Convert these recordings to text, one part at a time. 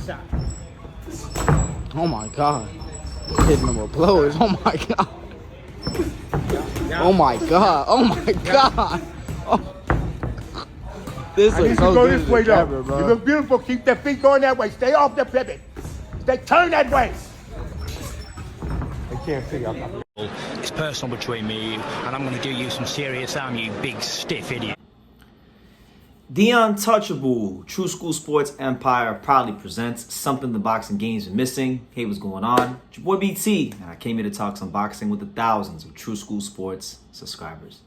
shot. Oh my God. Hitting him with blows. Oh my God. Oh my God. Oh my God. Oh. This looks so go good this in way, the camera, though. bro. You look beautiful. Keep that feet going that way. Stay off the pivot. Turn that way. They can't see you. It's personal between me and you, and I'm going to do you some serious harm, you big stiff idiot. The Untouchable True School Sports Empire proudly presents something the boxing games are missing. Hey, what's going on? It's your boy BT, and I came here to talk some boxing with the thousands of True School Sports subscribers.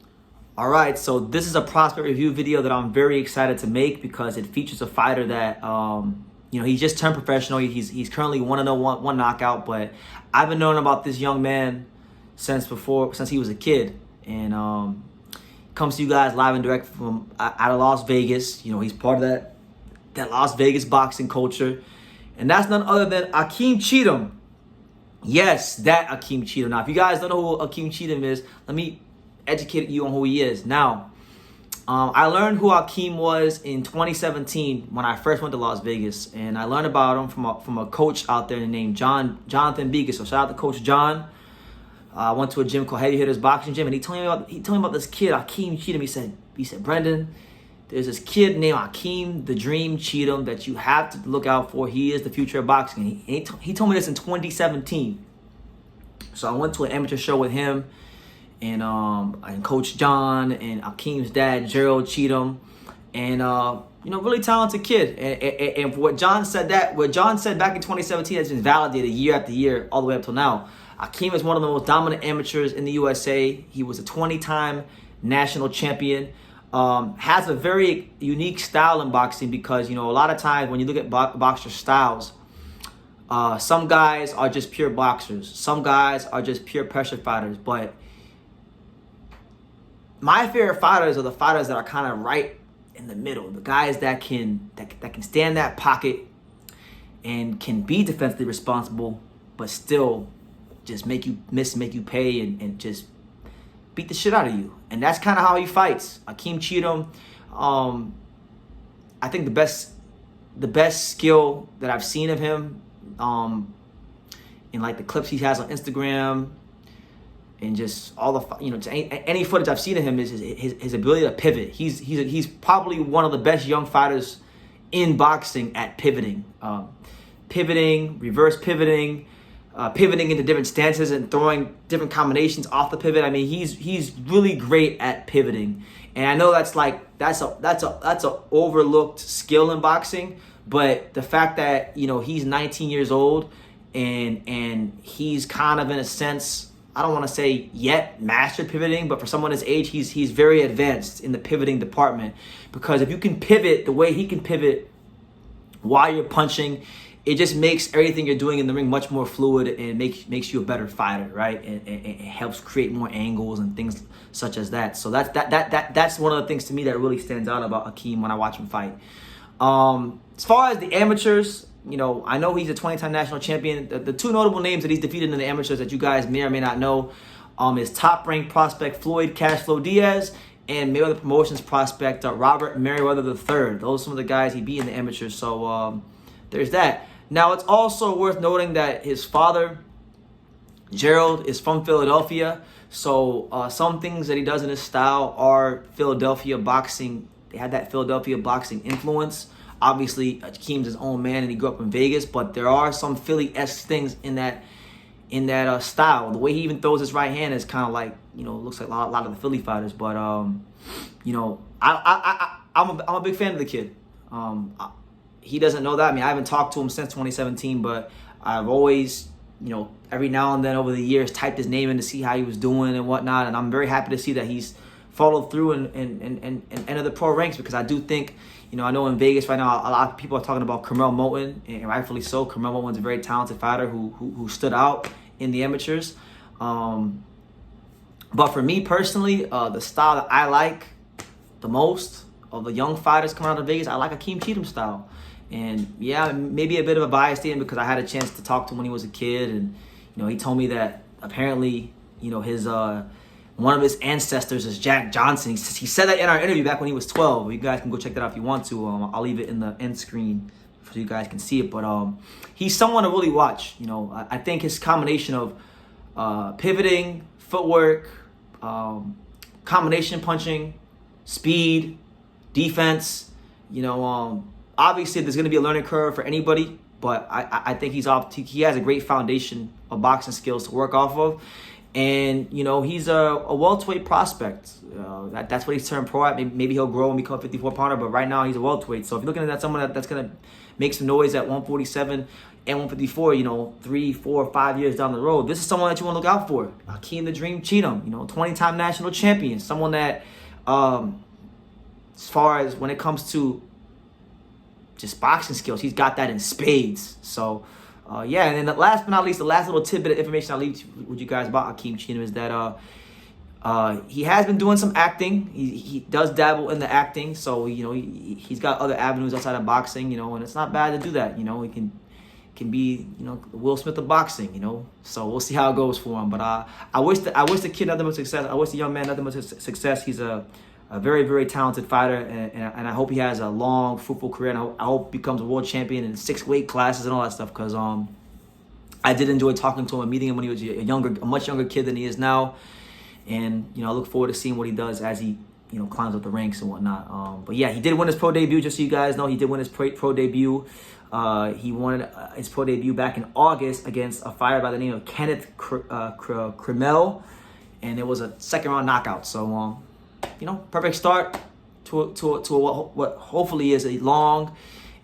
All right, so this is a prospect review video that I'm very excited to make because it features a fighter that, he just turned professional. He's currently 1-0, one knockout, but I've been knowing about this young man since he was a kid, and comes to you guys live and direct from out of Las Vegas. You know, he's part of that Las Vegas boxing culture, and that's none other than Akeem Cheatham. Yes, that Akeem Cheatham. Now, if you guys don't know who Akeem Cheatham is, let me educate you on who he is. Now, I learned who Akeem was in 2017 when I first went to Las Vegas, and I learned about him from a coach out there named Jonathan Begas. So shout out to Coach John. I went to a gym called Heavy Hitters Boxing Gym, and he told me about this kid, Akeem Cheatham. He said, Brendan, there's this kid named Akeem the Dream Cheatham that you have to look out for. He is the future of boxing. And he told me this in 2017. So I went to an amateur show with him and Coach John and Akeem's dad, Gerald Cheatham, and really talented kid. And what John said back in 2017 has been validated year after year, all the way up till now. Akeem is one of the most dominant amateurs in the USA. He was a 20-time national champion. Has a very unique style in boxing because, a lot of times when you look at boxer styles, some guys are just pure boxers. Some guys are just pure pressure fighters. But my favorite fighters are the fighters that are kind of right in the middle. The guys that can stand that pocket and can be defensively responsible, but still just make you miss, make you pay, and just beat the shit out of you. And that's kind of how he fights. Akeem Cheatham, I think the best skill that I've seen of him, in like the clips he has on Instagram, and just all the any footage I've seen of him is his ability to pivot. He's probably one of the best young fighters in boxing at pivoting, reverse pivoting. Pivoting into different stances and throwing different combinations off the pivot. I mean, he's really great at pivoting, and I know that's a overlooked skill in boxing. But the fact that he's 19 years old and he's kind of, in a sense, I don't want to say yet mastered pivoting, but for someone his age, he's very advanced in the pivoting department. Because if you can pivot the way he can pivot while you're punching, it just makes everything you're doing in the ring much more fluid and makes you a better fighter, right? And it helps create more angles and things such as that. So that's one of the things to me that really stands out about Akeem when I watch him fight. As far as the amateurs, I know he's a 20-time national champion. The two notable names that he's defeated in the amateurs that you guys may or may not know is top-ranked prospect Floyd Cashflow Diaz and Mayweather Promotions prospect Robert Merriweather III. Those are some of the guys he beat in the amateurs. So there's that. Now, it's also worth noting that his father, Gerald, is from Philadelphia. So some things that he does in his style are Philadelphia boxing. They had that Philadelphia boxing influence. Obviously, Akeem's his own man, and he grew up in Vegas. But there are some Philly-esque things in that style. The way he even throws his right hand is kind of like, looks like a lot of the Philly fighters. But I'm a big fan of the kid. He doesn't know that. I mean, I haven't talked to him since 2017, but I've always, every now and then over the years typed his name in to see how he was doing and whatnot. And I'm very happy to see that he's followed through and entered the pro ranks, because I do think, I know in Vegas right now, a lot of people are talking about Curmel Moton, and rightfully so. Curmel Moton's a very talented fighter who stood out in the amateurs. But for me personally, the style that I like the most of the young fighters coming out of Vegas, I like Akeem Cheatham's style. And yeah, maybe a bit of a bias statement because I had a chance to talk to him when he was a kid, and he told me that apparently his one of his ancestors is Jack Johnson. He said that in our interview back when he was 12. You guys can go check that out if you want to. I'll leave it in the end screen so you guys can see it. But he's someone to really watch. You know, I think his combination of pivoting, footwork, combination punching, speed, defense. You know, obviously there's going to be a learning curve for anybody, but I think he has a great foundation of boxing skills to work off of. And, you know, he's a welterweight prospect. That's what he's turned pro at. Maybe he'll grow and become a 54-pounder, but right now he's a welterweight. So if you're looking at someone that's going to make some noise at 147 and 154, you know, 3, 4, 5 years down the road, this is someone that you want to look out for. Akeem the Dream Cheatham, you know, 20-time national champion. Someone that, as far as when it comes to just boxing skills, he's got that in spades. So, yeah, and then last but not least, the last little tidbit of information I'll leave with you guys about Akeem Cheatham is that he has been doing some acting. He does dabble in the acting, so, you know, he's got other avenues outside of boxing, you know, and it's not bad to do that. You know, he can be, you know, Will Smith of boxing, you know. So we'll see how it goes for him. But I wish the kid nothing but success. I wish the young man nothing but success. He's a very, very talented fighter, and I hope he has a long, fruitful career, and I hope he becomes a world champion in 6 weight classes and all that stuff, because I did enjoy talking to him and meeting him when he was a much younger kid than he is now, and, you know, I look forward to seeing what he does as he, you know, climbs up the ranks and whatnot. But yeah, he did win his pro debut, just so you guys know. He did win his pro debut. He won his pro debut back in August against a fighter by the name of Kenneth Curmel, and it was a second-round knockout. So, you know, perfect start to what hopefully is a long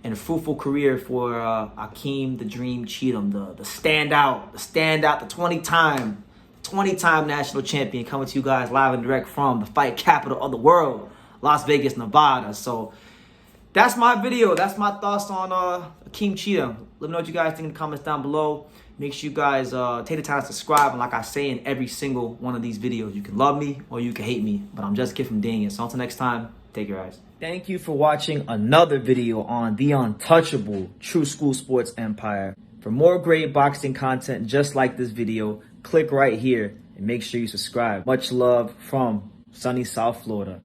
and fruitful career for Akeem the Dream Cheatham, the standout, the 20-time national champion, coming to you guys live and direct from the fight capital of the world, Las Vegas, Nevada. So that's my video. That's my thoughts on Akeem Cheatham. Let me know what you guys think in the comments down below. Make sure you guys take the time to subscribe. And like I say in every single one of these videos, you can love me or you can hate me, but I'm just a kid from Dang It. So until next time, take care, guys. Thank you for watching another video on the untouchable True School Sports Empire. For more great boxing content just like this video, click right here and make sure you subscribe. Much love from sunny South Florida.